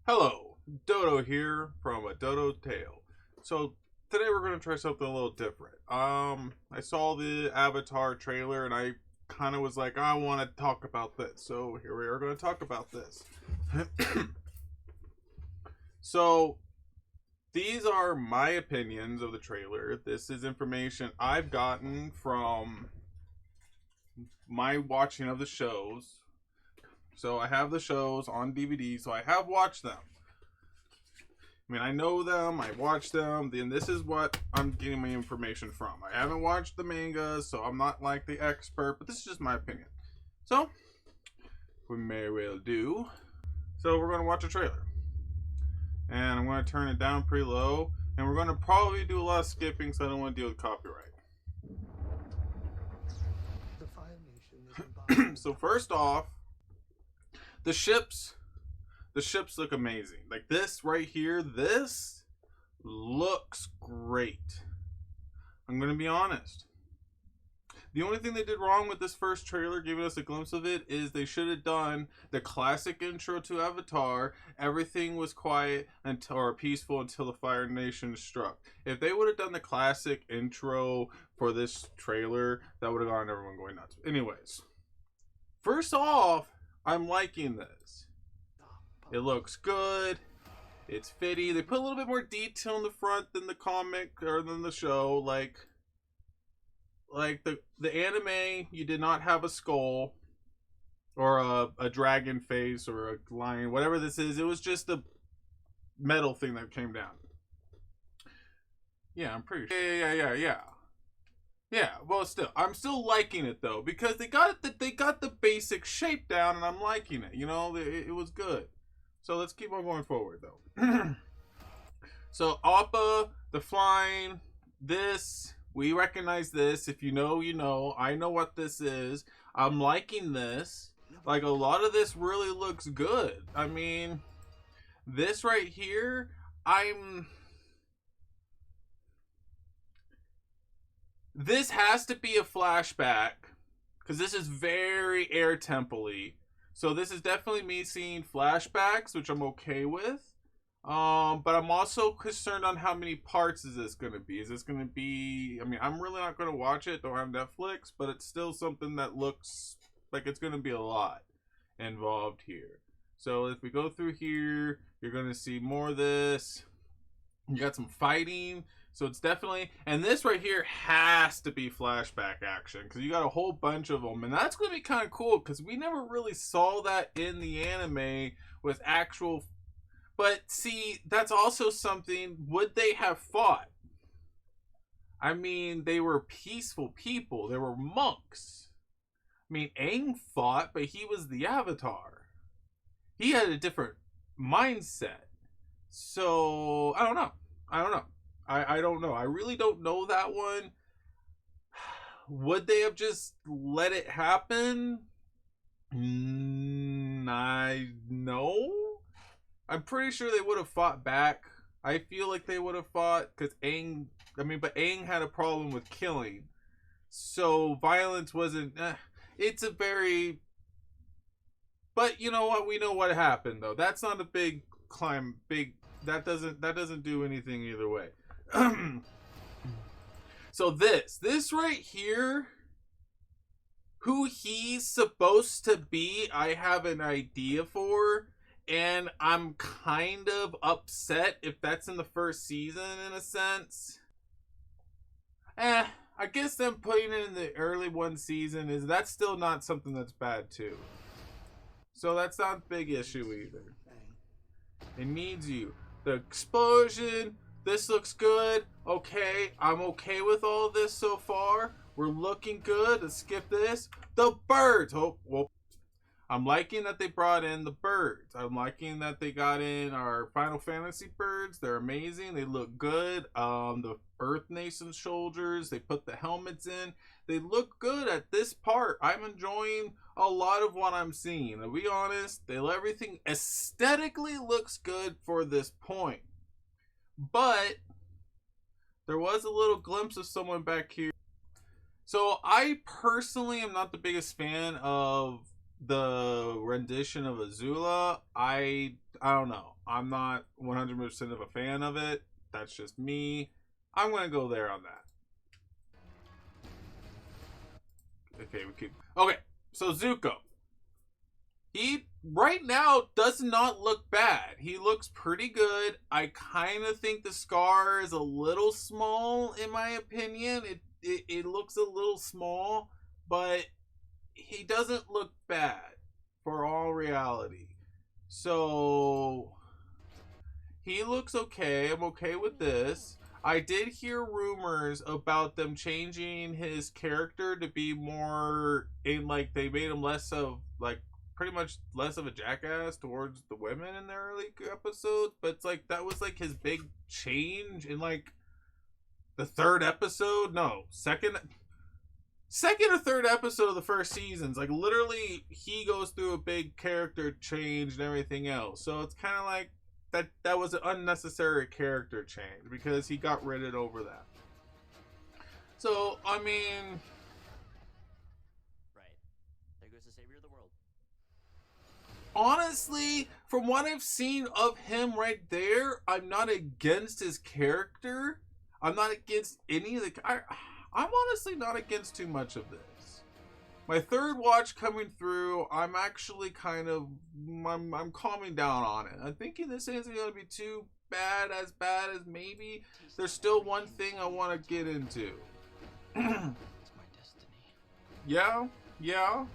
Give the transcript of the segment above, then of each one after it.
Hello, Dodo here from a Dodo Tale. So today we're gonna try something a little different. I saw the Avatar trailer and I kind of was like, I want to talk about this. So here we are going to talk about this. So these are my opinions of the trailer. This is information I've gotten from my watching of the shows. So I have the shows on DVD, so I have watched them. I mean, I know them, I watch them, and this is what I'm getting my information from. I haven't watched the mangas, so I'm not like the expert, but this is just my opinion. So, we may well do. So, we're going to watch a trailer. And I'm going to turn it down pretty low, and we're going to probably do a lot of skipping, so I don't want to deal with copyright. So, first off, the ships look amazing. Like this right here, this looks great. I'm gonna be honest. The only thing they did wrong with this first trailer, giving us a glimpse of it, is they should have done the classic intro to Avatar. Everything was quiet or peaceful until the Fire Nation struck. If they would have done the classic intro for this trailer, that would have gotten everyone going nuts. Anyways, first off, I'm liking this. It looks good. It's fitty. They put a little bit more detail in the front than the comic or than the show. Like the anime, you did not have a skull or a dragon face or a lion, whatever this is. It was just a metal thing that came down. Yeah, I'm pretty sure. Yeah, well, still, I'm still liking it though because they got the basic shape down, and I'm liking it. You know, it was good. So let's keep on going forward though. So Appa, the flying, this, we recognize this. If you know, you know. I know what this is. I'm liking this. Like, a lot of this really looks good. I mean, this right here, this has to be a flashback because this is very air temple-y. So this is definitely me seeing flashbacks, which I'm okay with. But I'm also concerned on how many parts is this going to be. Is this going to be... I mean, I'm really not going to watch it. Don't have Netflix. But it's still something that looks like it's going to be a lot involved here. So if we go through here, you're going to see more of this. You got some fighting. So it's definitely... And this right here has to be flashback action. Because you got a whole bunch of them. And that's going to be kind of cool. Because we never really saw that in the anime with actual... But see, that's also something... Would they have fought? I mean, they were peaceful people. They were monks. I mean, Aang fought, but he was the Avatar. He had a different mindset. So, I don't know. I don't know. I really don't know that one. Would they have just let it happen? I know. I'm pretty sure they would have fought back. I feel like they would have fought because Aang... but Aang had a problem with killing. So violence wasn't... it's a very... But you know what? We know what happened though. That's not a big climb. That doesn't do anything either way. So this right here, who he's supposed to be, I have an idea for, and I'm kind of upset if that's in the first season in a sense. I guess them putting it in the early one season that's still not something that's bad too. So that's not a big issue either. It needs you. The explosion, this looks good. Okay, I'm okay with all of this so far. We're looking good. Let's skip this. The birds. Oh, well, I'm liking that they brought in the birds. I'm liking that they got in our Final Fantasy birds. They're amazing. They look good. The Earth Nation soldiers, they put the helmets in. They look good at this part. I'm enjoying a lot of what I'm seeing. To be honest, everything aesthetically looks good for this point. But there was a little glimpse of someone back here. So I personally am not the biggest fan of the rendition of Azula, I don't know. I'm not 100% of a fan of it. That's just me. I'm gonna go there on that. Okay, we keep. Okay, so Zuko. He right now does not look bad. He looks pretty good. I kind of think the scar is a little small, in my opinion. It looks a little small, but he doesn't look bad for all reality. So he looks okay. I'm okay with this. I did hear rumors about them changing his character to be more in, like, they made him less of, like, pretty much less of a jackass towards the women in the early episodes, but it's like that was like his big change in like the third episode. No, second or third episode of the first seasons. Like literally he goes through a big character change and everything else. So it's kind of like that was an unnecessary character change because he got rid of over that. So I mean, honestly, from what I've seen of him right there, I'm not against his character. I'm not against any of the. I'm honestly not against too much of this. My third watch coming through, I'm actually kind of I'm calming down on it. I'm thinking this isn't going to be too bad as maybe. There's still one thing I want to get into. Yeah,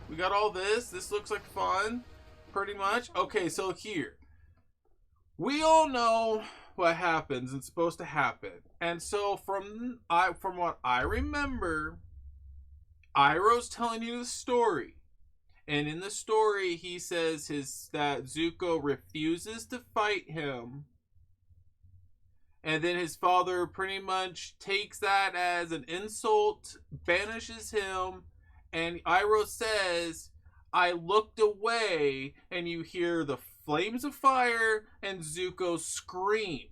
we got all this. This looks like fun. Pretty much. Okay, so here. We all know what happens and supposed to happen. And so from what I remember, Iroh's telling you the story. And in the story he says that Zuko refuses to fight him. And then his father pretty much takes that as an insult, banishes him, and Iroh says, I looked away, and you hear the flames of fire and Zuko scream.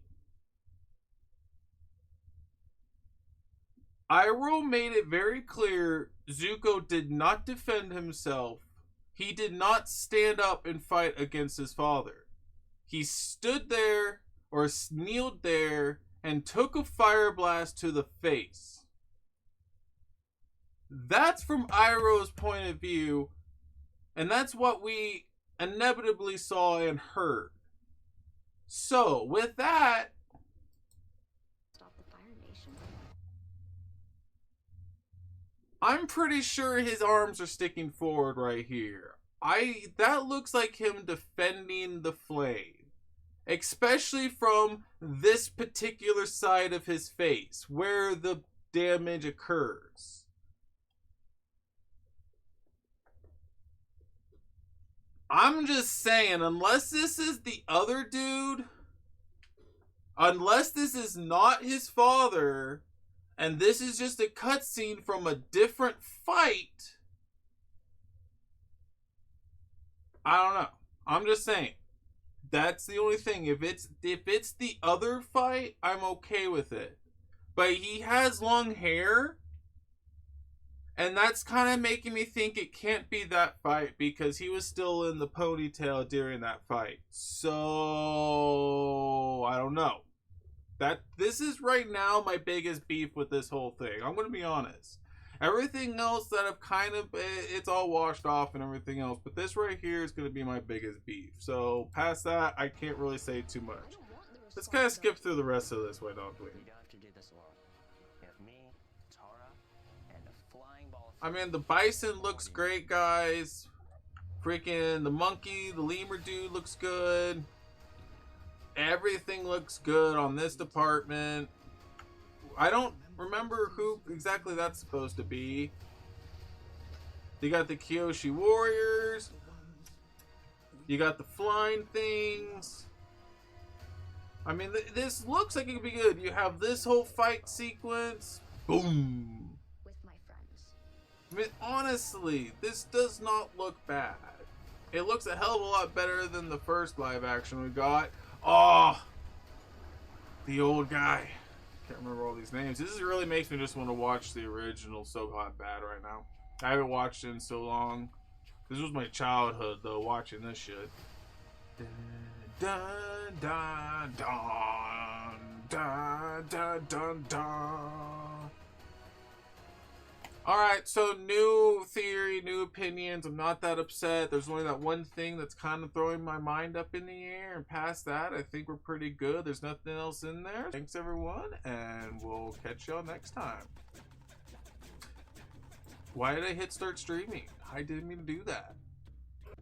Iroh made it very clear Zuko did not defend himself. He did not stand up and fight against his father. He stood there, or kneeled there, and took a fire blast to the face. That's from Iroh's point of view. And that's what we inevitably saw and heard. So, with that, stop the Fire Nation. I'm pretty sure his arms are sticking forward right here. That looks like him defending the flame. Especially from this particular side of his face, where the damage occurs. I'm just saying, unless this is the other dude, unless this is not his father, and this is just a cutscene from a different fight, I don't know. I'm just saying. That's the only thing. If it's the other fight, I'm okay with it. But he has long hair. And that's kind of making me think it can't be that fight because he was still in the ponytail during that fight. So, I don't know. This is right now my biggest beef with this whole thing. I'm going to be honest. Everything else that I've kind of, it's all washed off and everything else. But this right here is going to be my biggest beef. So, past that, I can't really say too much. Let's kind of skip through the rest of this, why don't we? I mean, the bison looks great, guys. Freaking the monkey, the lemur dude looks good. Everything looks good on this department. I don't remember who exactly that's supposed to be. You got the Kyoshi Warriors. You got the flying things. I mean, this looks like it could be good. You have this whole fight sequence. Boom. I mean, honestly, this does not look bad. It looks a hell of a lot better than the first live action we got. Oh, the old guy. Can't remember all these names. This really makes me just want to watch the original So Hot Bad right now. I haven't watched it in so long. This was my childhood, though, watching this shit. Dun, dun, dun, dun, dun, dun, dun. Alright, so new theory, new opinions. I'm not that upset. There's only that one thing that's kind of throwing my mind up in the air. And past that, I think we're pretty good. There's nothing else in there. Thanks, everyone, and we'll catch y'all next time. Why did I hit start streaming? I didn't mean to do that.